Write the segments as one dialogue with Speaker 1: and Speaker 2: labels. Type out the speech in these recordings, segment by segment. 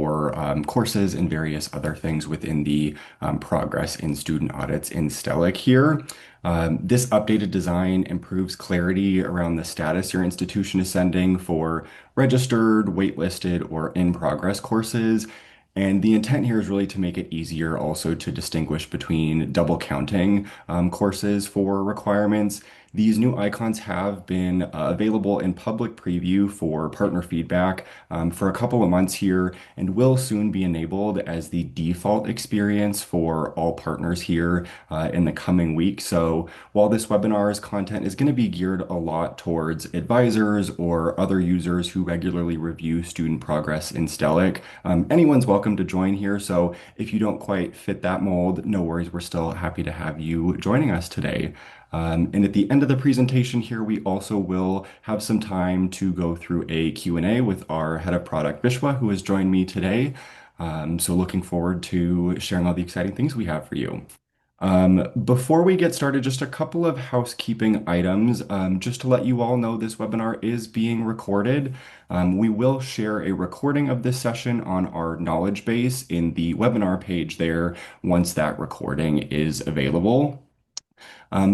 Speaker 1: for courses and various other things within the progress in student audits in Stellic here. This updated design improves clarity around the status your institution is sending for registered, waitlisted, or in progress courses. And the intent here is really to make it easier also to distinguish between double counting courses for requirements. These new icons have been available in public preview for partner feedback for a couple of months here and will soon be enabled as the default experience for all partners here in the coming week. So while this webinar's content is going to be geared a lot towards advisors or other users who regularly review student progress in Stellic, anyone's welcome to join here. So if you don't quite fit that mold, no worries. We're still happy to have you joining us today. And at the end of the presentation here, we also will have some time to go through a Q&A with our head of product, Vishwa, who has joined me today. So looking forward to sharing all the exciting things we have for you. Before we get started, just a couple of housekeeping items. Just to let you all know, this webinar is being recorded. We will share a recording of this session on our knowledge base in the webinar page there once that recording is available.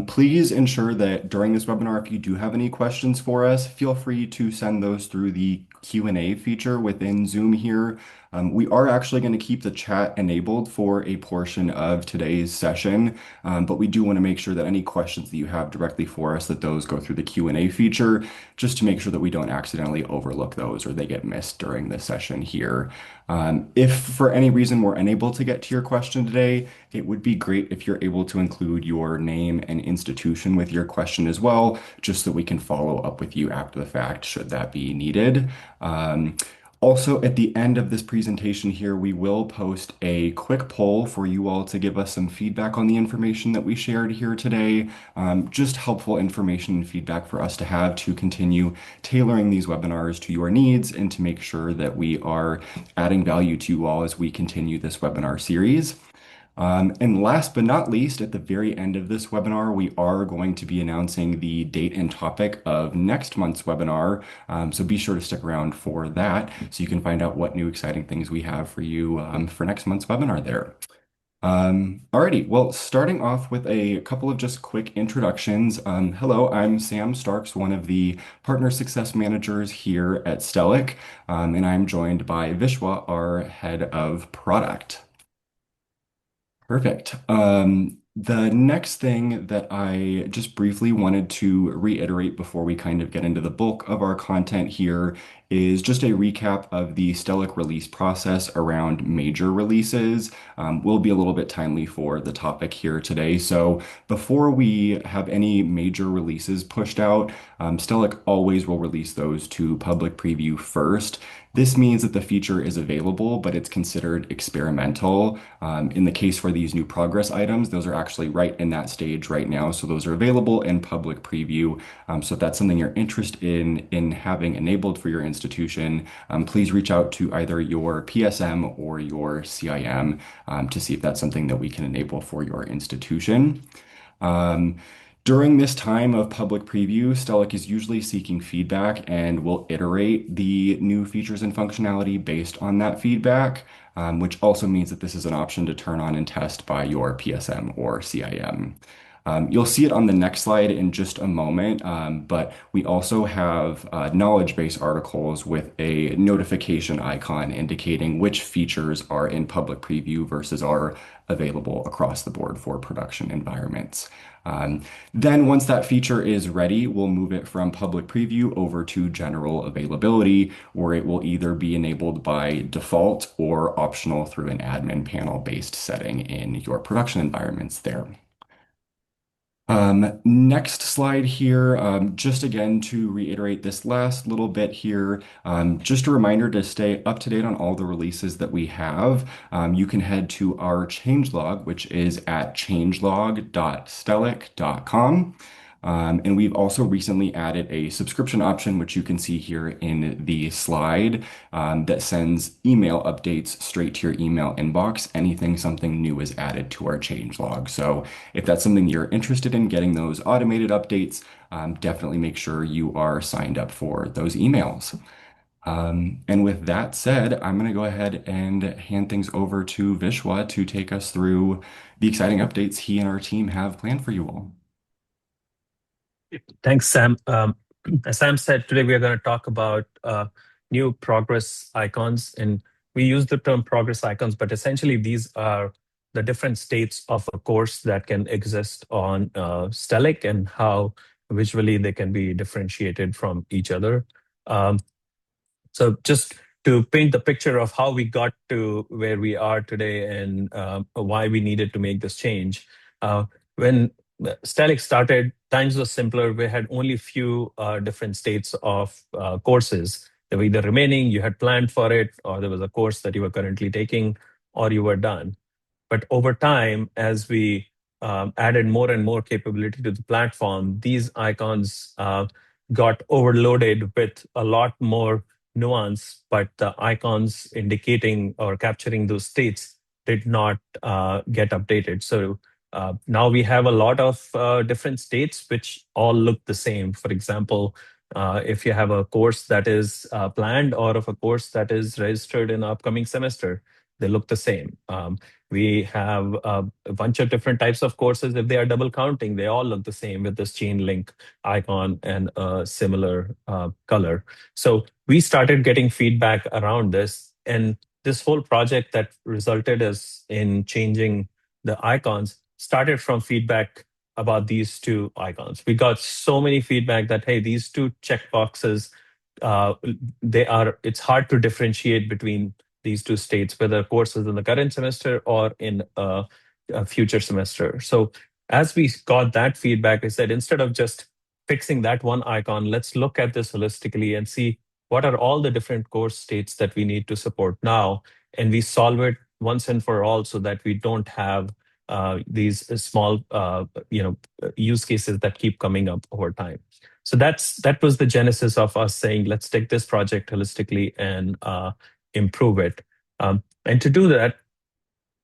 Speaker 1: Please ensure that during this webinar, if you do have any questions for us, feel free to send those through the Q&A feature within Zoom here. We are actually going to keep the chat enabled for a portion of today's session, but we do want to make sure that any questions that you have directly for us, that those go through the Q&A feature, just to make sure that we don't accidentally overlook those or they get missed during the session here. If for any reason we're unable to get to your question today, it would be great if you're able to include your name and institution with your question as well, just so we can follow up with you after the fact, should that be needed. Also, at the end of this presentation here, we will post a quick poll for you all to give us some feedback on the information that we shared here today. Just helpful information and feedback for us to have to continue tailoring these webinars to your needs and to make sure that we are adding value to you all as we continue this webinar series. And last but not least, at the very end of this webinar, we are going to be announcing the date and topic of next month's webinar. So be sure to stick around for that so you can find out what new exciting things we have for you for next month's webinar there. Alrighty, well, starting off with a couple of just quick introductions. Hello, I'm Sam Starks, one of the partner success managers here at Stellic, and I'm joined by Vishwa, our head of product. Perfect. The next thing that I just briefly wanted to reiterate before we kind of get into the bulk of our content here is just a recap of the Stellic release process around major releases. Will be a little bit timely for the topic here today. So before we have any major releases pushed out, Stellic always will release those to public preview first. This means that the feature is available, but it's considered experimental. In the case for these new progress items, those are actually right in that stage right now. So those are available in public preview. So if that's something you're interested in having enabled for your institution, please reach out to either your PSM or your CIM to see if that's something that we can enable for your institution. During this time of public preview, Stellic is usually seeking feedback and will iterate the new features and functionality based on that feedback, which also means that this is an option to turn on and test by your PSM or CIM. You'll see it on the next slide in just a moment, but we also have knowledge base articles with a notification icon indicating which features are in public preview versus are available across the board for production environments. Then once that feature is ready, we'll move it from public preview over to general availability, where it will either be enabled by default or optional through an admin panel based setting in your production environments there. Next slide here, just again to reiterate this last little bit here, just a reminder to stay up to date on all the releases that we have. You can head to our changelog, which is at changelog.stellic.com. And we've also recently added a subscription option, which you can see here in the slide, that sends email updates straight to your email inbox. Something new is added to our changelog. So if that's something you're interested in getting those automated updates, definitely make sure you are signed up for those emails. And with that said, I'm going to go ahead and hand things over to Vishwa to take us through the exciting updates he and our team have planned for you all.
Speaker 2: Thanks, Sam. As Sam said, today we are going to talk about new progress icons. And we use the term progress icons, but essentially these are the different states of a course that can exist on Stellic and how visually they can be differentiated from each other. Um, so just to paint the picture of how we got to where we are today and why we needed to make this change. When Stellic started, times were simpler. We had only few different states of courses. They were either remaining, you had planned for it, or there was a course that you were currently taking, or you were done. But over time, as we added more and more capability to the platform, these icons got overloaded with a lot more nuance, but the icons indicating or capturing those states did not get updated. So now we have a lot of different states which all look the same. For example, if you have a course that is planned or of a course that is registered in the upcoming semester, they look the same. We have a bunch of different types of courses. If they are double counting, they all look the same with this chain link icon and a similar color. So we started getting feedback around this, and this whole project that resulted us in changing the icons started from feedback about these two icons. We got so many feedback that, hey, these two checkboxes, uh, it's hard to differentiate between these two states, whether courses in the current semester or in a future semester. So as we got that feedback, I said, instead of just fixing that one icon, let's look at this holistically and see what are all the different course states that we need to support now. And we solve it once and for all so that we don't have these small use cases that keep coming up over time. So that was the genesis of us saying, let's take this project holistically and improve it. And to do that,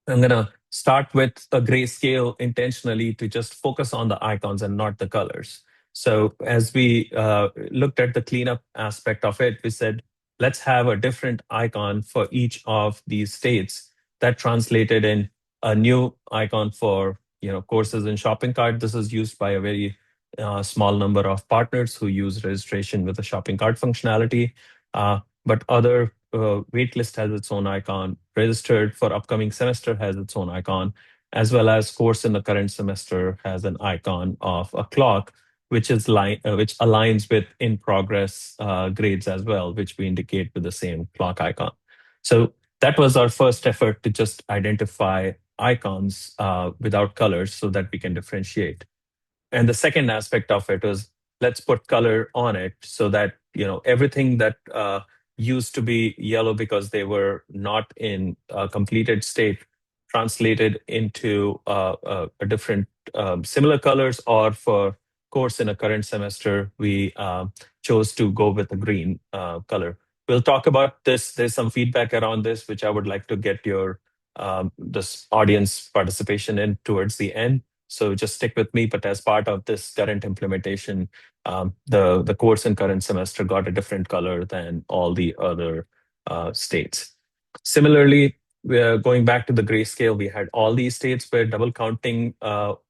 Speaker 2: I'm going to start with a grayscale intentionally to just focus on the icons and not the colors. So as we looked at the cleanup aspect of it, we said, let's have a different icon for each of these states. That translated in a new icon for courses in shopping cart. This is used by a very small number of partners who use registration with a shopping cart functionality. But other waitlist has its own icon, registered for upcoming semester has its own icon, as well as course in the current semester has an icon of a clock, which aligns with in progress grades as well, which we indicate with the same clock icon. So that was our first effort to just identify icons without colors so that we can differentiate. And the second aspect of it was, let's put color on it so that everything that used to be yellow because they were not in a completed state translated into a different similar colors, or for course in a current semester we chose to go with a green color. We'll talk about this. There's some feedback around this which I would like to get your this audience participation in towards the end, so just stick with me. But as part of this current implementation, the course in current semester got a different color than all the other states. Similarly, we're going back to the grayscale. We had all these states where double counting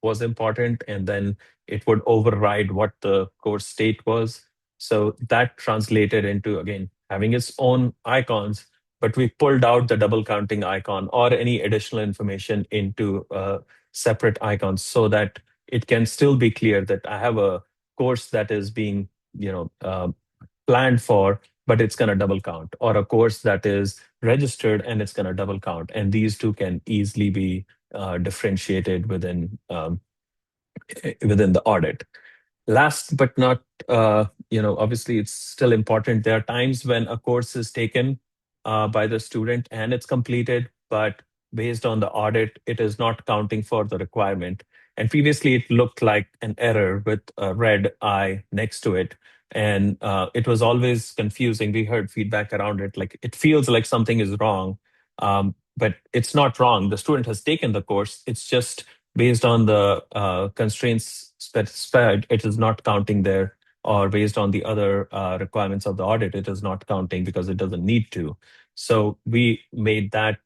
Speaker 2: was important, and then it would override what the course state was. So that translated into, again, having its own icons, but we pulled out the double counting icon or any additional information into separate icons so that it can still be clear that I have a course that is being planned for, but it's going to double count, or a course that is registered and it's going to double count. And these two can easily be differentiated within the audit. Last but not, obviously it's still important. There are times when a course is taken by the student and it's completed, but based on the audit, it is not counting for the requirement. And previously it looked like an error with a red eye next to it. And it was always confusing. We heard feedback around it, like it feels like something is wrong. But it's not wrong. The student has taken the course. It's just based on the constraints specified, it is not counting their or based on the other requirements of the audit, it is not counting because it doesn't need to. So we made that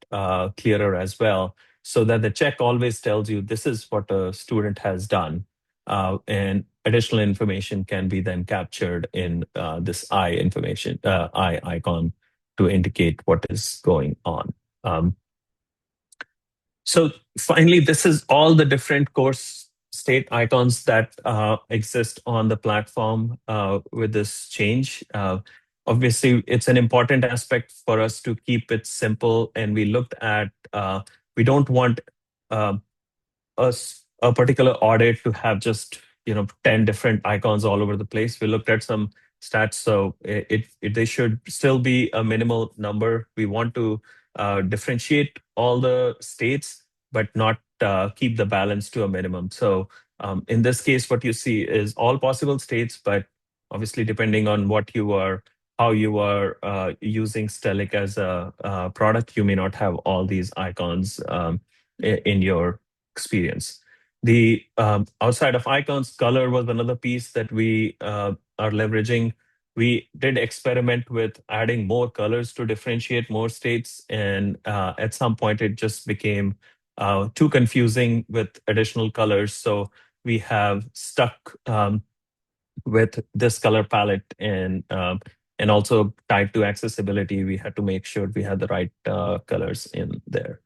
Speaker 2: clearer as well, so that the check always tells you this is what a student has done, and additional information can be then captured in this eye icon to indicate what is going on. So finally, this is all the different course state icons that exist on the platform with this change. Obviously, it's an important aspect for us to keep it simple, and we looked at we don't want uh, a particular audit to have just 10 different icons all over the place. We looked at some stats, so they should still be a minimal number. We want to differentiate all the states, but not keep the balance to a minimum. So in this case, what you see is all possible states, but obviously depending on how you are using Stellic as a product, you may not have all these icons in your experience. The outside of icons, color was another piece that we are leveraging. We did experiment with adding more colors to differentiate more states, and at some point it just became too confusing with additional colors. So we have stuck with this color palette, and also tied to accessibility, we had to make sure we had the right colors in there.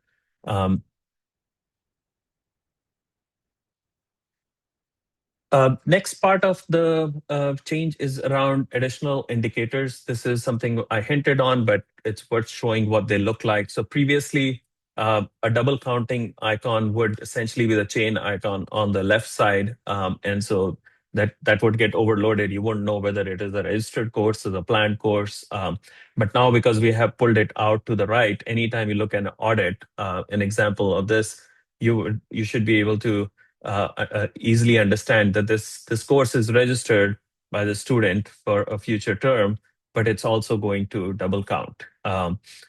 Speaker 2: Um, Next part of the change is around additional indicators. This is something I hinted on, but it's worth showing what they look like. So previously, a double counting icon would essentially be the chain icon on the left side. And so that would get overloaded. You wouldn't know whether it is a registered course or a planned course. But now, because we have pulled it out to the right, anytime you look at an audit, an example of this, you should be able to easily understand that this course is registered by the student for a future term, but it's also going to double count.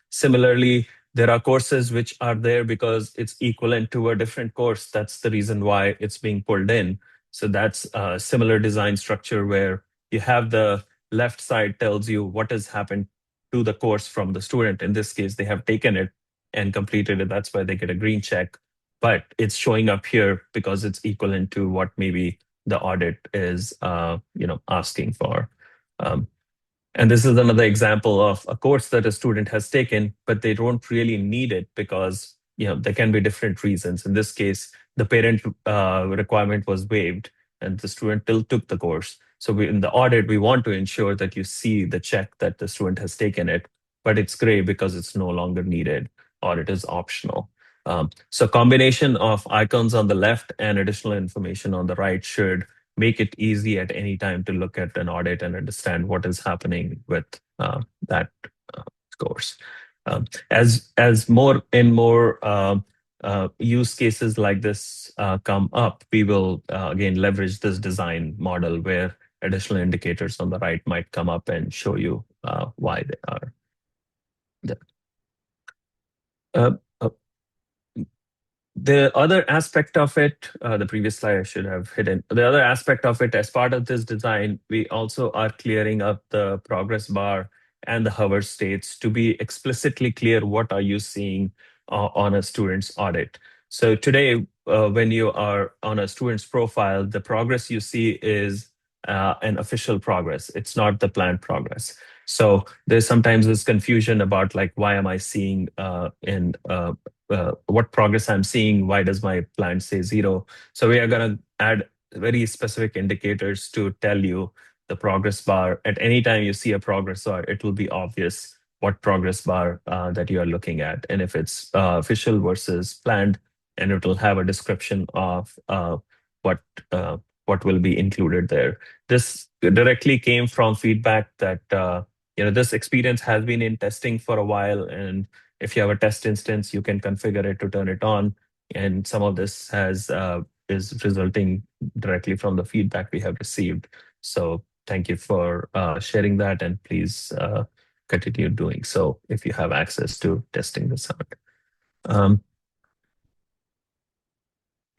Speaker 2: Similarly, there are courses which are there because it's equivalent to a different course. That's the reason why it's being pulled in. So that's a similar design structure where you have the left side tells you what has happened to the course from the student. In this case, they have taken it and completed it. That's why they get a green check, but it's showing up here because it's equivalent to what maybe the audit is asking for. Um, and this is another example of a course that a student has taken, but they don't really need it because there can be different reasons. In this case, the parent requirement was waived, and the student still took the course. So in the audit, we want to ensure that you see the check that the student has taken it, but it's gray because it's no longer needed or it is optional. So combination of icons on the left and additional information on the right should make it easy at any time to look at an audit and understand what is happening with that course. As more and more use cases like this come up, we will again leverage this design model where additional indicators on the right might come up and show you why they are there. The other aspect of it, the previous slide I should have hidden. The other aspect of it, as part of this design, we also are clearing up the progress bar and the hover states to be explicitly clear what are you seeing on a student's audit. So today, when you are on a student's profile, the progress you see is an official progress. It's not the planned progress. So there's sometimes this confusion about like, why am I seeing in what progress I'm seeing? Why does my plan say 0? So we are going to add very specific indicators to tell you the progress bar. At any time you see a progress bar, it will be obvious what progress bar that you are looking at, and if it's official versus planned, and it will have a description of what will be included there. This directly came from feedback that this experience has been in testing for a while, and if you have a test instance, you can configure it to turn it on. And some of this is resulting directly from the feedback we have received. So thank you for sharing that, and please continue doing so if you have access to testing this out.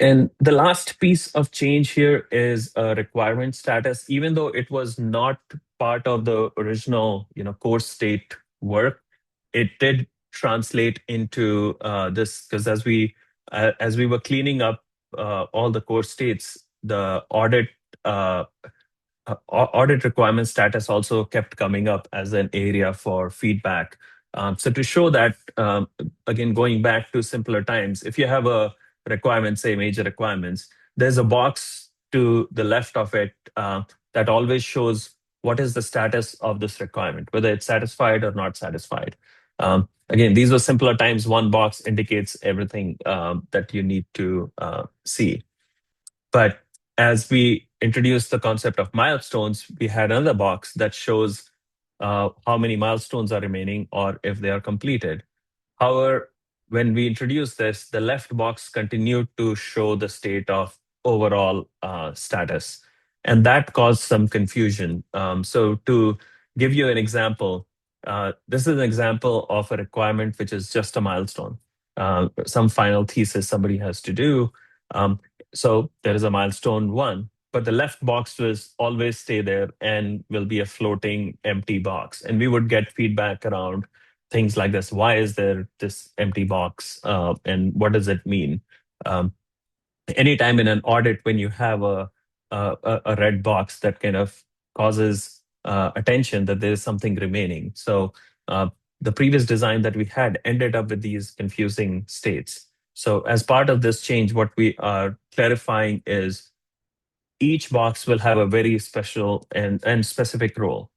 Speaker 2: And the last piece of change here is a requirement status. Even though it was not part of the original, course state work, it did translate into this because as we were cleaning up all the core states, the uh, audit requirement status also kept coming up as an area for feedback. So to show that, again, going back to simpler times, if you have a requirement, say major requirements, there's a box to the left of it that always shows what is the status of this requirement, whether it's satisfied or not satisfied. Again, these were simpler times. One box indicates everything that you need to see. But as we introduced the concept of milestones, we had another box that shows how many milestones are remaining or if they are completed. However, when we introduced this, the left box continued to show the state of overall status. And that caused some confusion. So, to give you an example, this is an example of a requirement which is just a milestone, some final thesis somebody has to do. So, there is a milestone one, but the left box will always stay there and will be a floating empty box. And we would get feedback around things like this. Why is there this empty box, and what does it mean? Um, Anytime in an audit, when you have a red box, that kind of causes attention that there is something remaining. So the previous design that we had ended up with these confusing states. So as part of this change, what we are clarifying is each box will have a very special and specific role.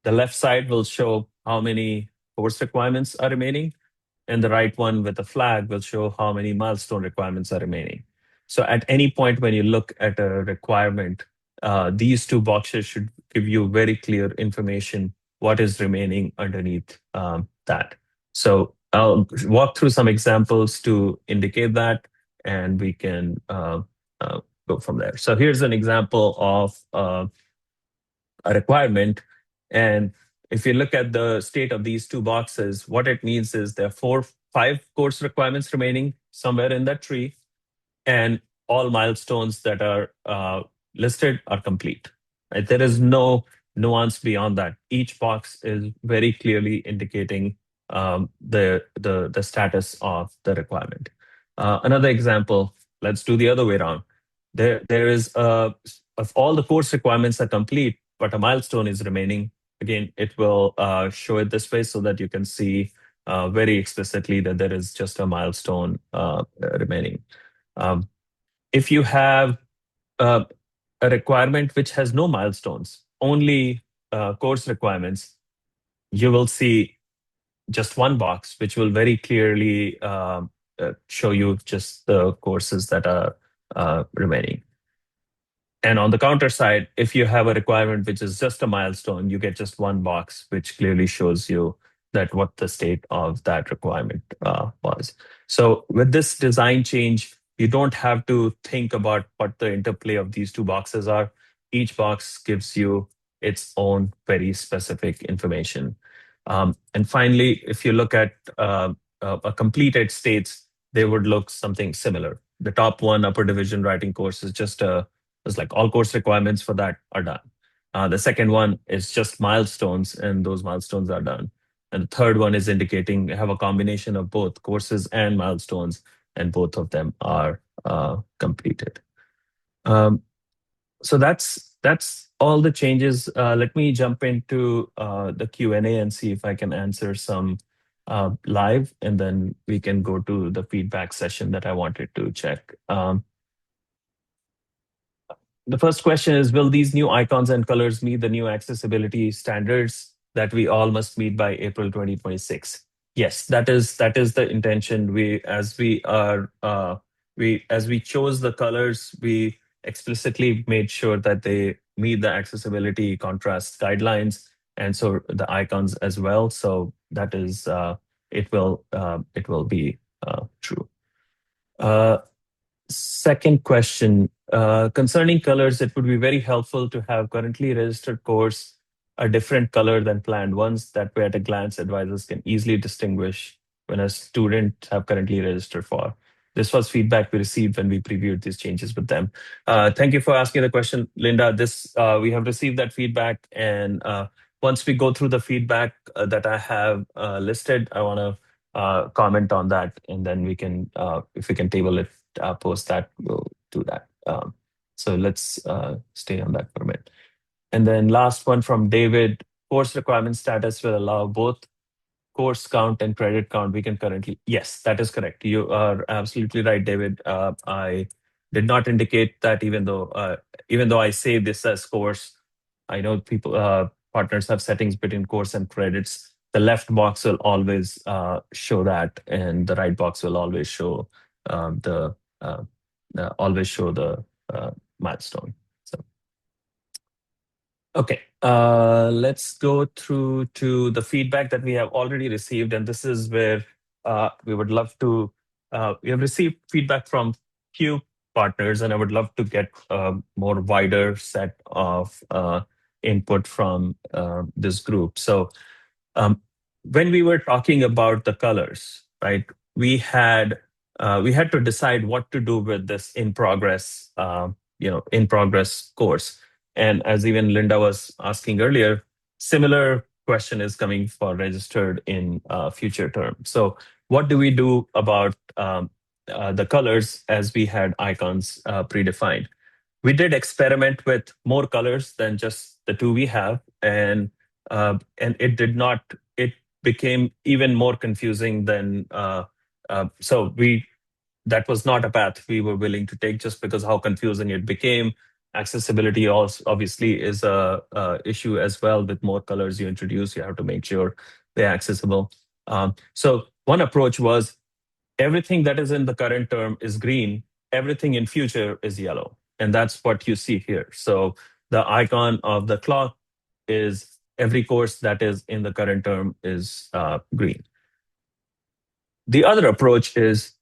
Speaker 2: The left side will show how many course requirements are remaining, and the right one with a flag will show how many milestone requirements are remaining. So at any point when you look at a requirement, these two boxes should give you very clear information what is remaining underneath that. So I'll walk through some examples to indicate that, and we can go from there. So here's an example of a requirement. And if you look at the state of these two boxes, what it means is there are five course requirements remaining somewhere in that tree, and all milestones that are listed are complete. Right? There is no nuance beyond that. Each box is very clearly indicating the status of the requirement. Another example, let's do the other way around. There is if all the course requirements are complete, but a milestone is remaining. Again, it will show it this way so that you can see very explicitly that there is just a milestone remaining. Um, if you have uh, a requirement which has no milestones, only course requirements, you will see just one box, which will very clearly show you just the courses that are remaining. And on the counter side, if you have a requirement which is just a milestone, you get just one box, which clearly shows you that what the state of that requirement was. So with this design change, you don't have to think about what the interplay of these two boxes are. Each box gives you its own very specific information. And finally, if you look at a completed states, they would look something similar. The top one, upper division writing course, is just it's like all course requirements for that are done. The second one is just milestones, and those milestones are done. And the third one is indicating have a combination of both courses and milestones, and both of them are completed. Um, so that's all the changes. Let me jump into the Q&A and see if I can answer some live, and then we can go to the feedback session that I wanted to check. The first question is, will these new icons and colors meet the new accessibility standards that we all must meet by April 2026? Yes, that is the intention. As we chose the colors, we explicitly made sure that they meet the accessibility contrast guidelines, and so the icons as well. So that is it will be true. Second question, concerning colors, it would be very helpful to have currently registered course a different color than planned ones. That way, at a glance, advisors can easily distinguish when a student have currently registered for. this was feedback we received when we previewed these changes with them. Thank you for asking the question, Linda. We have received that feedback, and once we go through the feedback that I have listed, I want to comment on that, and then we can, if we can table it, post that, we'll do that. So let's stay on that for a minute. And then last one from David, course requirement status will allow both course count and credit count. We can currently, yes, that is correct. You are absolutely right, David. I did not indicate that, even though I say this as course, I know people, partners have settings between course and credits. The left box will always show that, and the right box will always show the milestone. So okay, let's go through to the feedback that we have already received, and this is where we would love to. We have received feedback from few partners, and I would love to get a more wider set of input from this group. So, um, when we were talking about the colors, right, we had to decide what to do with this in progress, in progress course. And as even Linda was asking earlier, similar question is coming for registered in future term. So what do we do about the colors as we had icons predefined? We did experiment with more colors than just the two we have, and it did not. It became even more confusing than. So we that was not a path we were willing to take, just because how confusing it became. Accessibility also obviously is a issue as well. With more colors you introduce, you have to make sure they're accessible. So one approach was everything that is in the current term is green, everything in future is yellow. And that's what you see here. So the icon of the clock is every course that is in the current term is green. The other approach is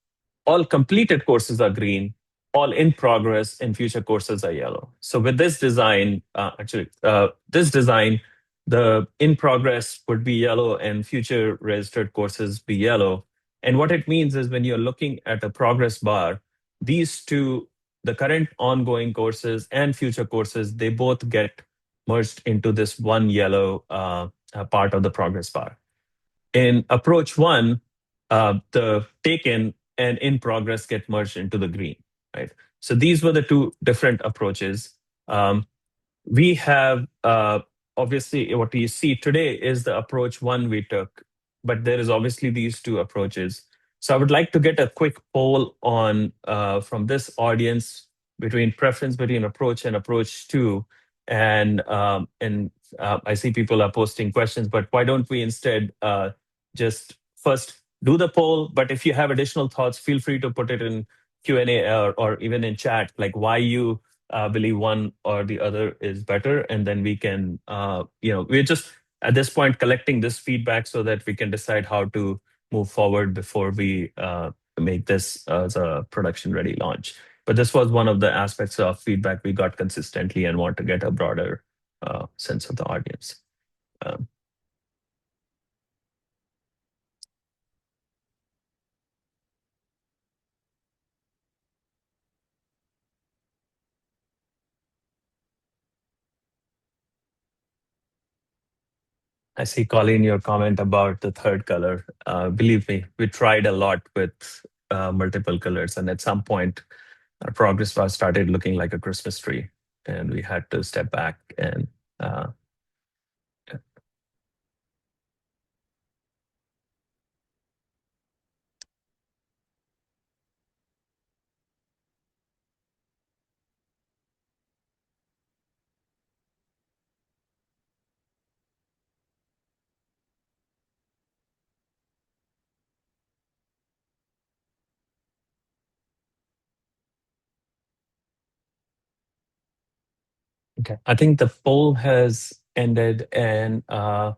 Speaker 2: all completed courses are green, all in progress and future courses are yellow. So with this design, the in progress would be yellow and future registered courses be yellow. And what it means is when you're looking at a progress bar, these two, the current ongoing courses and future courses, they both get merged into this one yellow part of the progress bar. In approach one, the taken and in progress get merged into the green, right? So these were the two different approaches. We have obviously what we see today is the approach one we took, but there is obviously these two approaches. So I would like to get a quick poll on from this audience between preference between approach and approach two, and I see people are posting questions, but why don't we instead just first do the poll? But if you have additional thoughts, feel free to put it in Q&A or even in chat, like why you believe one or the other is better, and then we can, we're just at this point collecting this feedback so that we can decide how to move forward before we make this as a production ready launch. But this was one of the aspects of feedback we got consistently and want to get a broader sense of the audience. I see, Colleen, your comment about the third color. Believe me, we tried a lot with multiple colors, and at some point, our progress bar started looking like a Christmas tree, and we had to step back and. Okay, I think the poll has ended, and I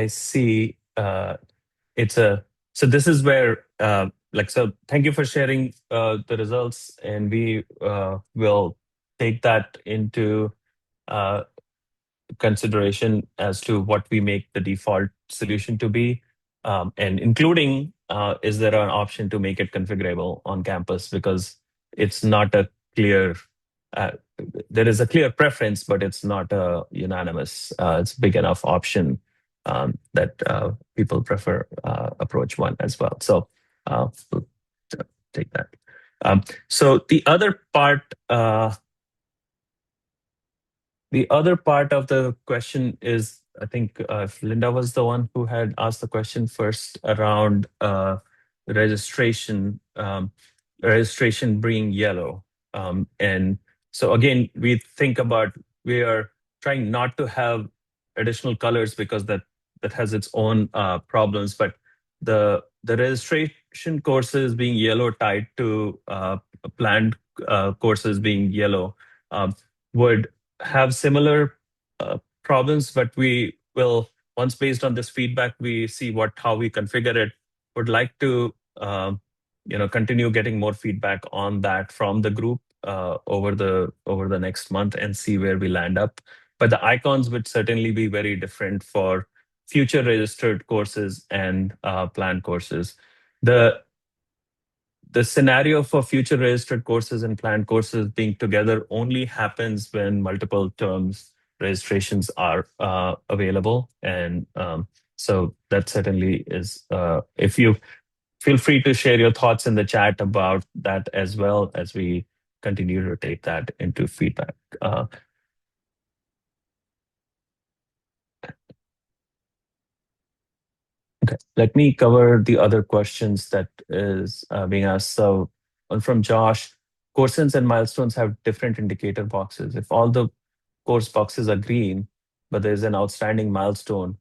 Speaker 2: see it's a. So this is where so. Thank you for sharing the results, and we will take that into consideration as to what we make the default solution to be, and including is there an option to make it configurable on campus? Because it's not a clear, uh, there is a clear preference, but it's not a unanimous. It's big enough option that people prefer approach one as well. So we'll take that. So the other part of the question is, I think if Linda was the one who had asked the question first around registration, registration being yellow. And so again, we are trying not to have additional colors because that has its own problems, but the registration courses being yellow tied to planned courses being yellow would have similar problems, but we will, once based on this feedback, we see how we configure it. Would like to continue getting more feedback on that from the group over the next month and see where we land up. But the icons would certainly be very different for future registered courses and planned courses. The scenario for future registered courses and planned courses being together only happens when multiple terms registrations are available. And so that certainly is, if you feel free to share your thoughts in the chat about that as well as we continue to rotate that into feedback. Okay, let me cover the other questions that is being asked. So one from Josh, courses and milestones have different indicator boxes. If all the course boxes are green, but there's an outstanding milestone,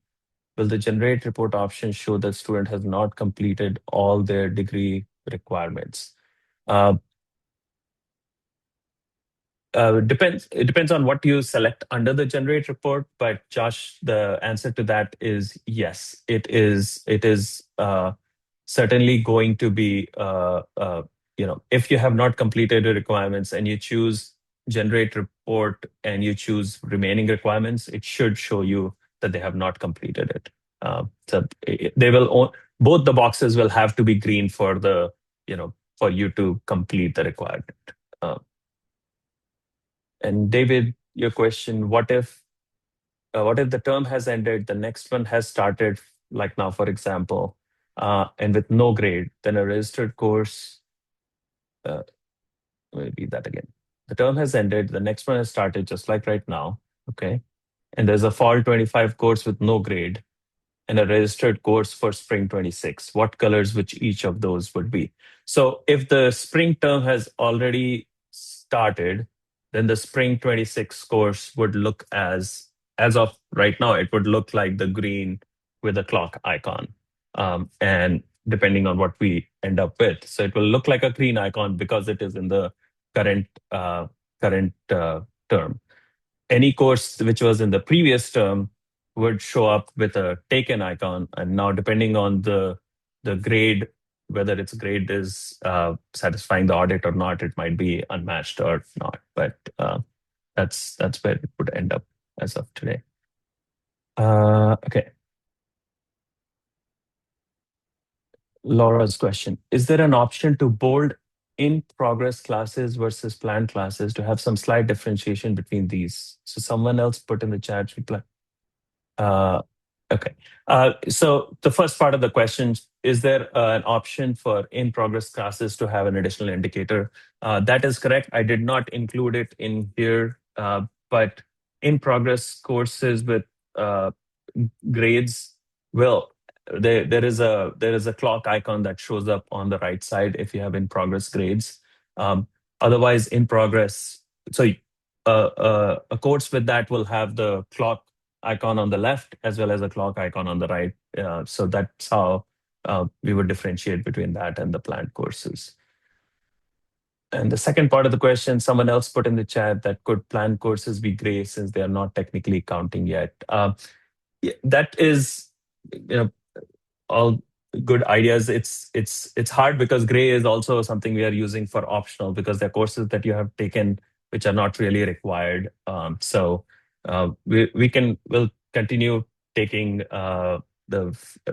Speaker 2: will the generate report option show that student has not completed all their degree requirements? It depends on what you select under the generate report, but Josh, the answer to that is yes. It is certainly going to be if you have not completed the requirements and you choose generate report and you choose remaining requirements, it should show you that they have not completed it. So both the boxes will have to be green for for you to complete the requirement. And David, your question, what if the term has ended, the next one has started, like now, for example, and with no grade, then a registered course, let me read that again. The term has ended, the next one has started just like right now, okay? And there's a fall 25 course with no grade and a registered course for spring 26. What colors which each of those would be? So if the spring term has already started, then the spring 26 course would look as of right now, it would look like the green with a clock icon. And depending on what we end up with. So it will look like a green icon because it is in the current term. Any course which was in the previous term would show up with a taken icon. And now depending on the grade, whether its grade is satisfying the audit or not, it might be unmatched or not. But that's where it would end up as of today. Okay. Laura's question, is there an option to bold in progress classes versus planned classes to have some slight differentiation between these? So someone else put in the chat. Okay. So the first part of the question, is there an option for in progress classes to have an additional indicator? That is correct. I did not include it in here, but in progress courses with grades will there is a clock icon that shows up on the right side if you have in progress grades. Otherwise, in progress, so a course with that will have the clock icon on the left as well as a clock icon on the right. So that's how we would differentiate between that and the planned courses. And the second part of the question, someone else put in the chat that could planned courses be gray since they are not technically counting yet. That is, all good ideas. It's hard because gray is also something we are using for optional because they're courses that you have taken which are not really required. So we'll continue taking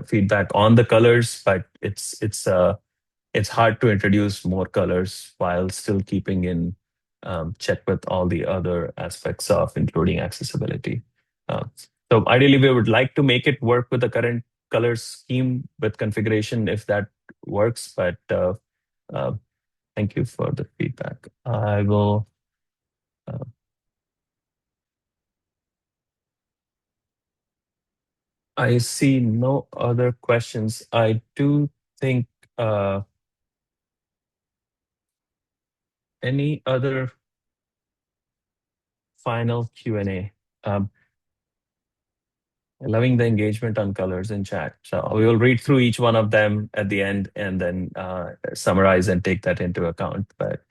Speaker 2: feedback on the colors, but it's hard to introduce more colors while still keeping in check with all the other aspects of including accessibility. Uh, so ideally, we would like to make it work with the current color scheme with configuration if that works. But uh, thank you for the feedback. I will. Uh, I see no other questions. I do think any other final Q&A. Loving the engagement on colors in chat. So we will read through each one of them at the end and then summarize and take that into account. But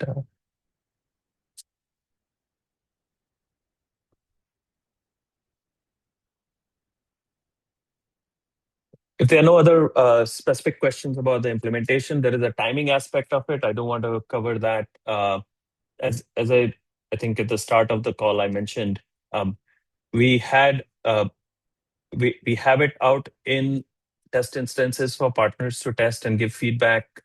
Speaker 2: if there are no other specific questions about the implementation, there is a timing aspect of it. I don't want to cover that. As I think at the start of the call I mentioned, we had we have it out in test instances for partners to test and give feedback.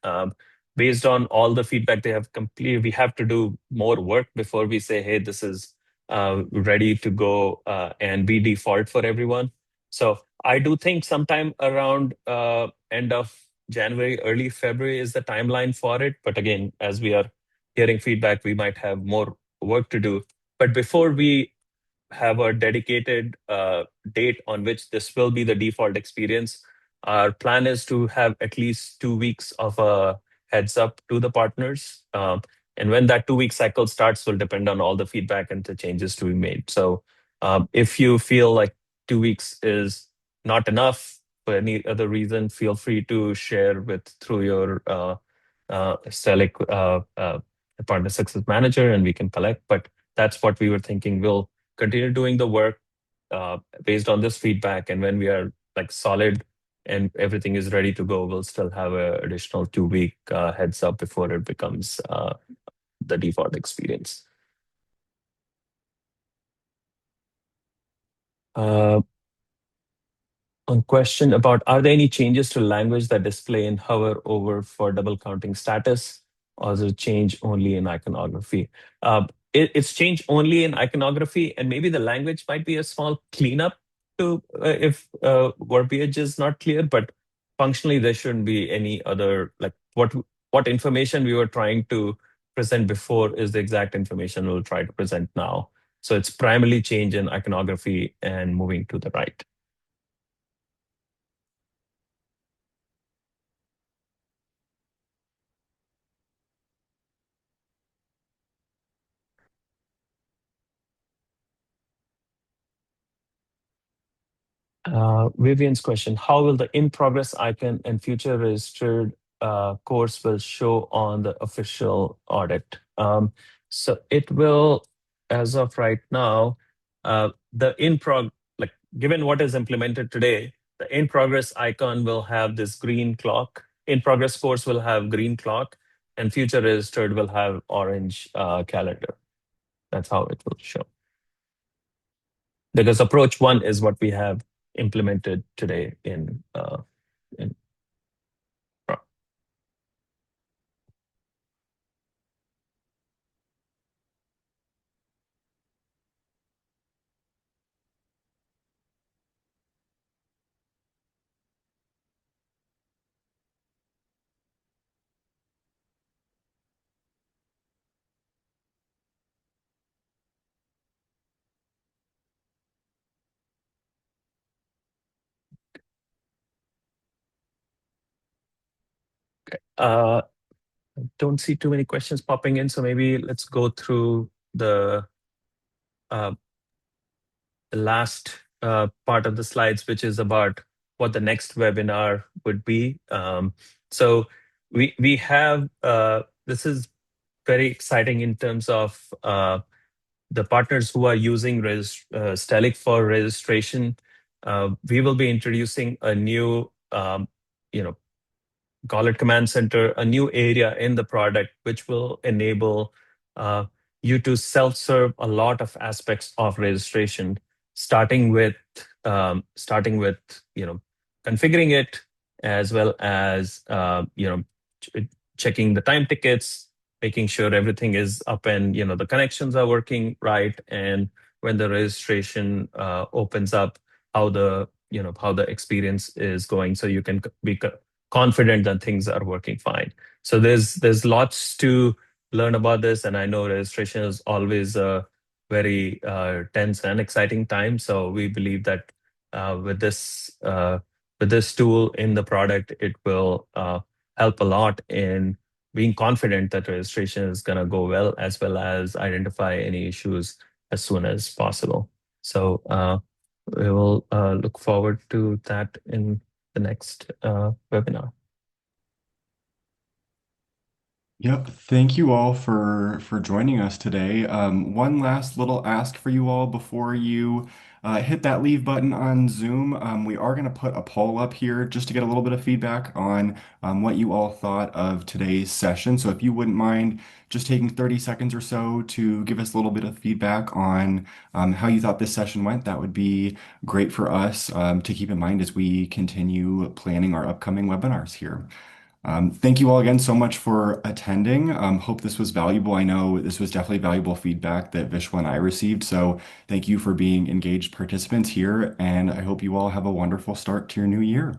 Speaker 2: Based on all the feedback they have completed, we have to do more work before we say, hey, this is ready to go and be default for everyone. So I do think sometime around end of January, early February is the timeline for it. But again, as we are hearing feedback, we might have more work to do. But before we have a dedicated date on which this will be the default experience. Our plan is to have at least 2 weeks of a heads up to the partners. And when that 2 week cycle starts will depend on all the feedback and the changes to be made. So if you feel like 2 weeks is not enough for any other reason, feel free to share with through your Stellic partner success manager and we can collect. But that's what we were thinking. We'll continue doing the work based on this feedback. And when we are like solid and everything is ready to go, we'll still have an additional 2 week heads up before it becomes the default experience. On question about are there any changes to language that display and hover over for double counting status, or is it change only in iconography? It's change only in iconography, and maybe the language might be a small cleanup to if verbiage is not clear, but functionally there shouldn't be any other like what information we were trying to present before is the exact information we'll try to present now. So it's primarily change in iconography and moving to the right. Vivian's question, how will the in-progress icon and future registered course will show on the official audit? So it will, as of right now, the like given what is implemented today, the in-progress icon will have this green clock. In-progress course will have green clock, and future registered will have orange calendar. That's how it will show. Because approach one is what we have implemented today in don't see too many questions popping in, so maybe let's go through the last part of the slides, which is about what the next webinar would be. So we have this is very exciting in terms of the partners who are using Stellic for registration. We will be introducing a new, call it command center, a new area in the product, which will enable you to self-serve a lot of aspects of registration, starting with configuring it, as well as checking the time tickets, making sure everything is up and the connections are working right, and when the registration opens up, how the experience is going, so you can be confident that things are working fine. So there's lots to learn about this, and I know registration is always a very tense and exciting time. So we believe that uh, with this uh, with this tool in the product, it will help a lot in being confident that registration is going to go well as identify any issues as soon as possible. So we will look forward to that in the next webinar.
Speaker 1: Yep. Thank you all for joining us today. One last little ask for you all before you hit that leave button on Zoom. We are going to put a poll up here just to get a little bit of feedback on what you all thought of today's session. So if you wouldn't mind just taking 30 seconds or so to give us a little bit of feedback on how you thought this session went, that would be great for us to keep in mind as we continue planning our upcoming webinars here. Thank you all again so much for attending. Hope this was valuable. I know this was definitely valuable feedback that Vishwa and I received. So thank you for being engaged participants here, and I hope you all have a wonderful start to your new year.